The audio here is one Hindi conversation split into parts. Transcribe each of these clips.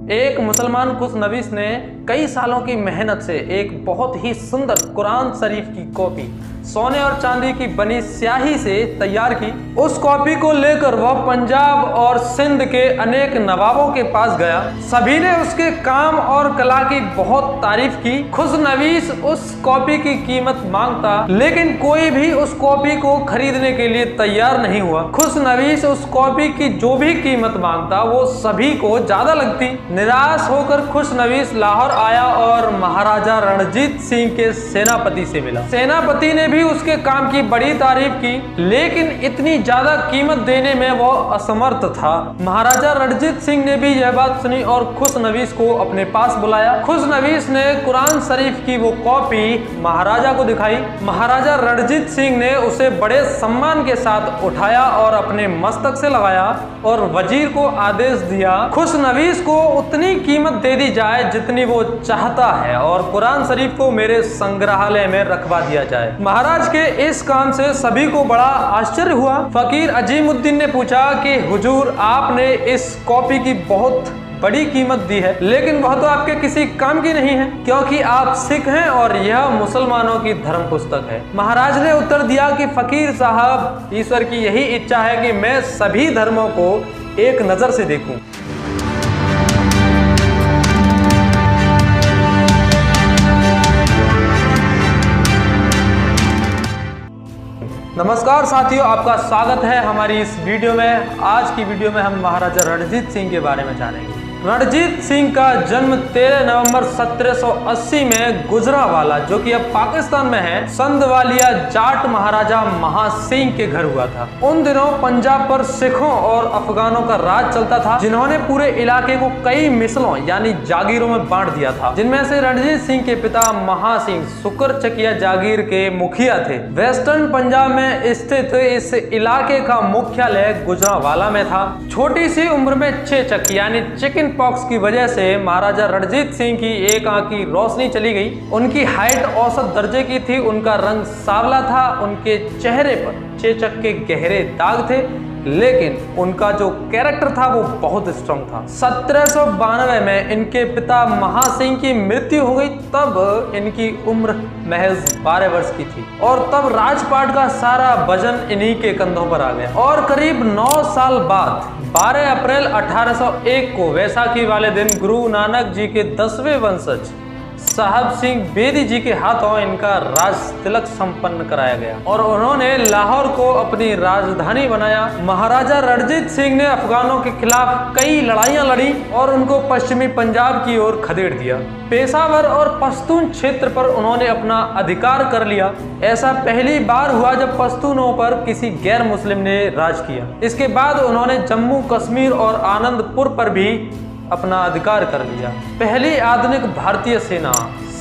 एक मुसलमान खुशनवीस ने कई सालों की मेहनत से एक बहुत ही सुंदर कुरान शरीफ की कॉपी सोने और चांदी की बनी स्याही से तैयार की। उस कॉपी को लेकर वह पंजाब और सिंध के अनेक नवाबों के पास गया। सभी ने उसके काम और कला की बहुत तारीफ की। खुशनवीस उस कॉपी की कीमत मांगता, लेकिन कोई भी उस कॉपी को खरीदने के लिए तैयार नहीं हुआ। खुशनवीस उस कॉपी की जो भी कीमत मांगता वो सभी को ज्यादा लगती। निराश होकर खुशनवीस लाहौर आया और महाराजा रणजीत सिंह के सेनापति से मिला। सेनापति ने भी उसके काम की बड़ी तारीफ की, लेकिन इतनी ज्यादा कीमत देने में वो असमर्थ था। महाराजा रणजीत सिंह ने भी यह बात सुनी और खुशनवीस को अपने पास बुलाया। खुशनवीस ने कुरान शरीफ की वो कॉपी महाराजा को दिखाई। महाराजा रणजीत सिंह ने उसे बड़े सम्मान के साथ उठाया और अपने मस्तक से लगाया और वजीर को आदेश दिया खुशनवीस को उतनी कीमत दे दी जाए जितनी वो चाहता है और कुरान शरीफ को मेरे संग्रहालय में रखवा दिया जाए। महाराज के इस काम से सभी को बड़ा आश्चर्य हुआ। फकीर अजीमुद्दीन ने पूछा कि हुजूर, आपने इस कॉपी की बहुत बड़ी कीमत दी है, लेकिन वह तो आपके किसी काम की नहीं है क्योंकि आप सिख हैं और यह मुसलमानों की धर्म पुस्तक है। महाराज ने उत्तर दिया कि फकीर साहब, ईश्वर की यही इच्छा है कि मैं सभी धर्मों को एक नजर से देखूं। नमस्कार साथियों, आपका स्वागत है हमारी इस वीडियो में। आज की वीडियो में हम महाराजा रणजीत सिंह के बारे में जानेंगे। रणजीत सिंह का जन्म 13 नवंबर 1780 में गुजरावाला, जो कि अब पाकिस्तान में है, संधवालिया जाट महाराजा महासिंह के घर हुआ था। उन दिनों पंजाब पर सिखों और अफगानों का राज चलता था, जिन्होंने पूरे इलाके को कई मिसलों यानी जागीरों में बांट दिया था, जिनमें से रणजीत सिंह के पिता महासिंह सुकरचकिया जागीर के मुखिया थे। वेस्टर्न पंजाब में स्थित इस इलाके का मुख्यालय गुजरावाला में था। छोटी सी उम्र में चेचक यानी चिकन पॉक्स की वजह से महाराजा रणजीत सिंह की एक आंख की रोशनी चली गई। उनकी हाइट औसत दर्जे की थी, उनका रंग सांवला था, उनके चेहरे पर चेचक के गहरे दाग थे, लेकिन उनका जो कैरेक्टर था वो बहुत स्ट्रांग था। 1792 में इनके पिता महासिंह की मृत्यु हो गई। तब इनकी उम्र महज 12 वर्ष की थी और तब राजपाट का सारा वजन इन्हीं के कंधों पर आ गया। और करीब 9 साल बाद 12 अप्रैल 1801 को वैसाखी वाले दिन गुरु नानक जी के 10वें वंशज साहब सिंह बेदी जी के हाथों इनका राज तिलक संपन्न कराया गया और उन्होंने लाहौर को अपनी राजधानी बनाया। महाराजा रणजीत सिंह ने अफगानों के खिलाफ कई लड़ाइयां लड़ी और उनको पश्चिमी पंजाब की ओर खदेड़ दिया। पेशावर और पश्तून क्षेत्र पर उन्होंने अपना अधिकार कर लिया। ऐसा पहली बार हुआ जब पश्तूनों पर किसी गैर मुस्लिम ने राज किया। इसके बाद उन्होंने जम्मू कश्मीर और आनंदपुर पर भी अपना अधिकार कर लिया। पहली आधुनिक भारतीय सेना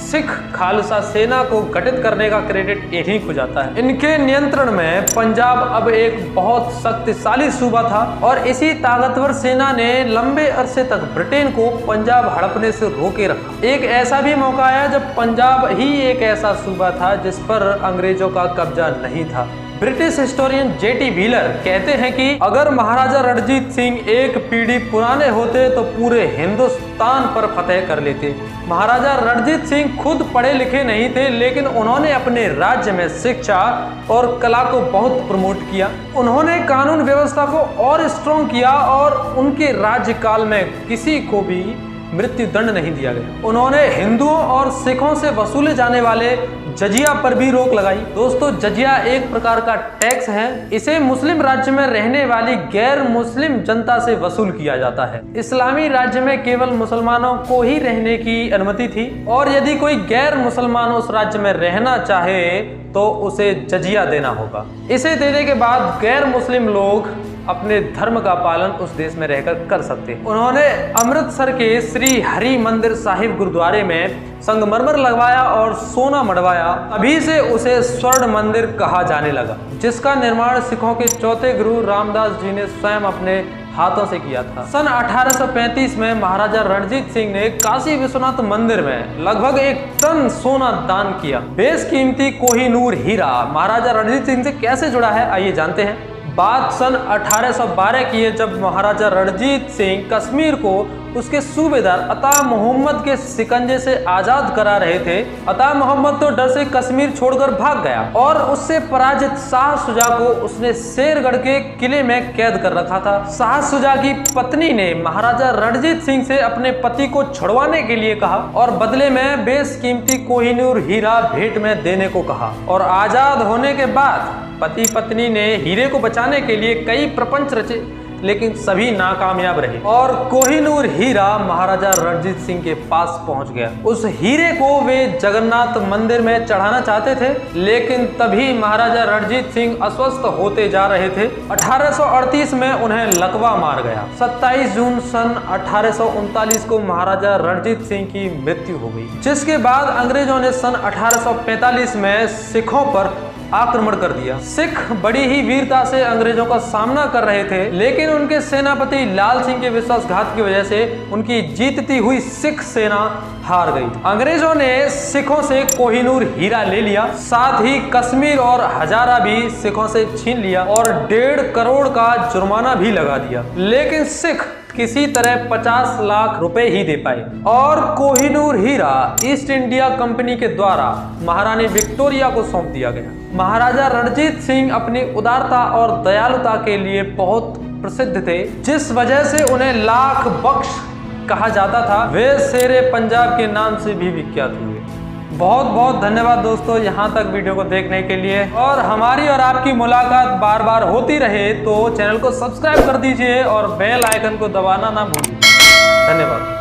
सिख खालसा सेना को गठित करने का क्रेडिट इन्हीं को जाता है। इनके नियंत्रण में पंजाब अब एक बहुत शक्तिशाली सूबा था और इसी ताकतवर सेना ने लंबे अरसे तक ब्रिटेन को पंजाब हड़पने से रोके रखा। एक ऐसा भी मौका आया जब पंजाब ही एक ऐसा सूबा था जिस पर अंग्रेजों का कब्जा नहीं था। ब्रिटिश हिस्टोरियन जेटी व्हीलर कहते हैं कि अगर महाराजा रणजीत सिंह एक पीढ़ी पुराने होते तो पूरे हिंदुस्तान पर फतेह कर लेते। महाराजा रणजीत सिंह खुद पढ़े लिखे नहीं थे, लेकिन उन्होंने अपने राज्य में शिक्षा और कला को बहुत प्रमोट किया। उन्होंने कानून व्यवस्था को और स्ट्रॉन्ग किया और उनके राज्यकाल में किसी को भी मृत्यु दंड नहीं दिया गया। उन्होंने हिंदुओं और सिखों से वसूले जाने वाले जजिया पर भी रोक लगाई। दोस्तों, जजिया एक प्रकार का टैक्स है। इसे मुस्लिम राज्य में रहने वाली गैर मुस्लिम जनता से वसूल किया जाता है। इस्लामी राज्य में केवल मुसलमानों को ही रहने की अनुमति थी और यदि कोई गैर मुसलमान उस राज्य में रहना चाहे तो उसे जजिया देना होगा। इसे देने के बाद गैर मुस्लिम लोग अपने धर्म का पालन उस देश में रहकर कर सकते हैं। उन्होंने अमृतसर के श्री हरि मंदिर साहिब गुरुद्वारे में संगमरमर लगवाया और सोना मढ़वाया। अभी से उसे स्वर्ण मंदिर कहा जाने लगा, जिसका निर्माण सिखों के चौथे गुरु रामदास जी ने स्वयं अपने हाथों से किया था। सन 1835 में महाराजा रणजीत सिंह ने काशी विश्वनाथ मंदिर में लगभग 1 टन सोना दान किया। बेशकीमती कोहिनूर हीरा महाराजा रणजीत सिंह से कैसे जुड़ा है, आइए जानते हैं। बात सन 1812 की है, जब महाराजा रणजीत सिंह कश्मीर को उसके सूबेदार अता मोहम्मद के शिकंजे से आजाद करा रहे थे। अता मोहम्मद तो डर से कश्मीर छोड़कर भाग गया और उससे पराजित शाह शुजा को उसने शेरगढ़ के किले में कैद कर रखा था। शाह शुजा की पत्नी ने महाराजा रणजीत सिंह से अपने पति को छुड़वाने के लिए कहा और बदले में बेशकीमती कोहिनूर हीरा भेंट में देने को कहा। और आजाद होने के बाद पति पत्नी ने हीरे को बचाने के लिए कई प्रपंच रचे, लेकिन सभी नाकामयाब रहे और कोहिनूर हीरा महाराजा रणजीत सिंह के पास पहुंच गया। उस हीरे को वे जगन्नाथ मंदिर में चढ़ाना चाहते थे, लेकिन तभी महाराजा रणजीत सिंह अस्वस्थ होते जा रहे थे। 1838 में उन्हें लकवा मार गया। 27 जून सन 1839 को महाराजा रणजीत सिंह की मृत्यु हो गई, जिसके बाद अंग्रेजों ने सन 1845 में सिखों पर आक्रमण कर दिया। सिख बड़ी ही वीरता से अंग्रेजों का सामना कर रहे थे, लेकिन उनके सेनापति लाल सिंह के विश्वासघात की वजह से उनकी जीतती हुई सिख सेना हार गई। अंग्रेजों ने सिखों से कोहिनूर हीरा ले लिया, साथ ही कश्मीर और हजारा भी सिखों से छीन लिया और 1.5 करोड़ का जुर्माना भी लगा दिया। लेकिन सिख किसी तरह 50 लाख रुपए ही दे पाए और कोहिनूर हीरा ईस्ट इंडिया कंपनी के द्वारा महारानी विक्टोरिया को सौंप दिया गया। महाराजा रणजीत सिंह अपनी उदारता और दयालुता के लिए बहुत प्रसिद्ध थे, जिस वजह से उन्हें लाख बख्श कहा जाता था। वे शेरे पंजाब के नाम से भी विख्यात हुए। बहुत बहुत धन्यवाद दोस्तों यहाँ तक वीडियो को देखने के लिए, और हमारी और आपकी मुलाकात बार बार होती रहे तो चैनल को सब्सक्राइब कर दीजिए और बेल आइकन को दबाना ना भूलिए। धन्यवाद।